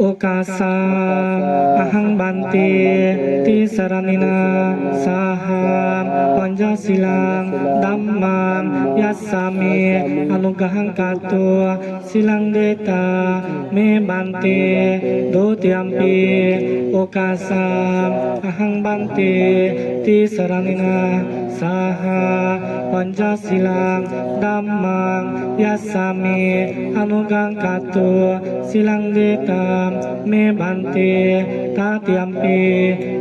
Okasa ahang banti tisaranina saham panjasilang dhammam yasami anugahang katu silang deta me banti dutiampi okasa ahang banti tisaranina saha panjasilang dhammam yasami anugang katu silang deta me banti tatiampi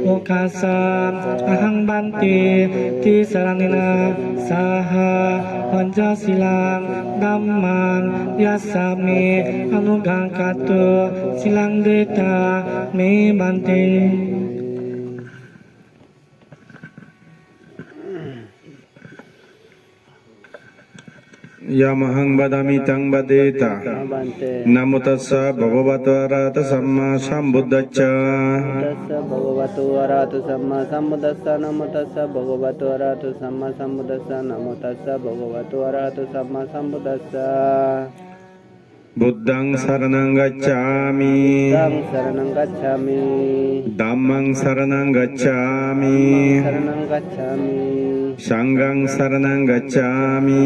okasam ahang banti tisaranina saha panjasilang dhammam yasami anugang katu silang deta me banti. Yamahang badami tang badeta. Namo tassa bhagavato arahato samma sambuddhacca. Tassa bhagavato arahato samma sambuddhassa. Namo tassa bhagavato arahato samma sambuddhassa. Namo tassa bhagavato arahato samma sambuddhassa. Buddhang saranang gacchami. Buddhang saranang gacchami. Dhammang saranang gacchami. Saranang gacchami. Sanghang saranang gacchami.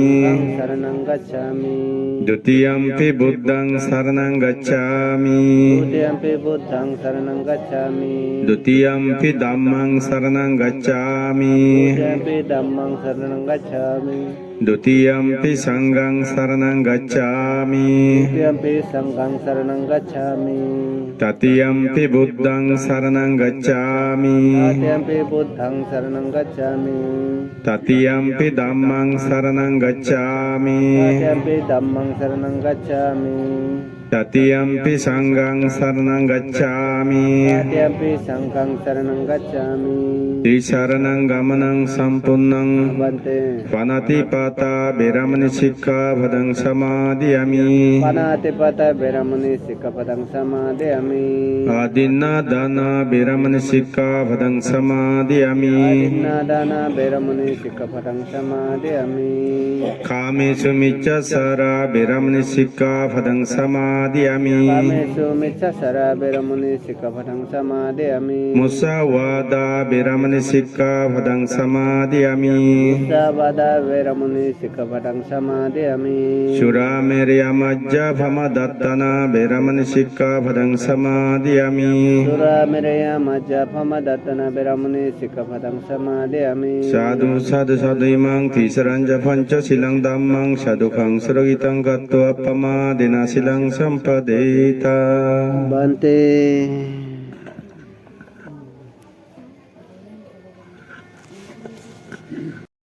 Saranang gacchami. Dutiyampi buddhang saranang gacchami. Dutiyampi buddhang saranang gacchami. Dutiyampi dhammang saranang gacchami. Dutiyampi dhammang saranang gacchami. Dutiyampi sanghang saranang gacchami. Dutiyampi sanghang saranang gacchami. Tatiyampi buddhang saranang gacchami. Tatiyampi buddhang saranang gacchami. Tatiyampi dhammang saranang gacchami. Tatiyampi dhammang saranang gacchami. Tatiyampi sanghang saranang gacchami. Tatiyampi sanghang saranang gacchami. Trisaranang gamanang sampunnang. Bante. Panatipata beramani sikkhapadang samadhiyami. Panatipata beramani sikkhapadang samadhiyami. Adinadana beramani sikkhapadang samadhiyami. Adinadana beramani sikkhapadang samadhiyami. Kamesu miccasara beramani sikkhapadang samadhiyami. Kamesu miccasara beramani sikkhapadang samadhiyami. Musawada beramani sikkhapadang samadhiyami. Musawada beramani sikkhapadang samadhiyami. Suramerya majja phamadattana beramani sikkhapadang samadhiyami. Suramerya majja phamadattana beramani sikkhapadang samadhiyami. Sadhu sadhu sadhu imang tisaranja panca silang dhammang sadukang suragitang gatva pamadena silang sampadeta. Bante.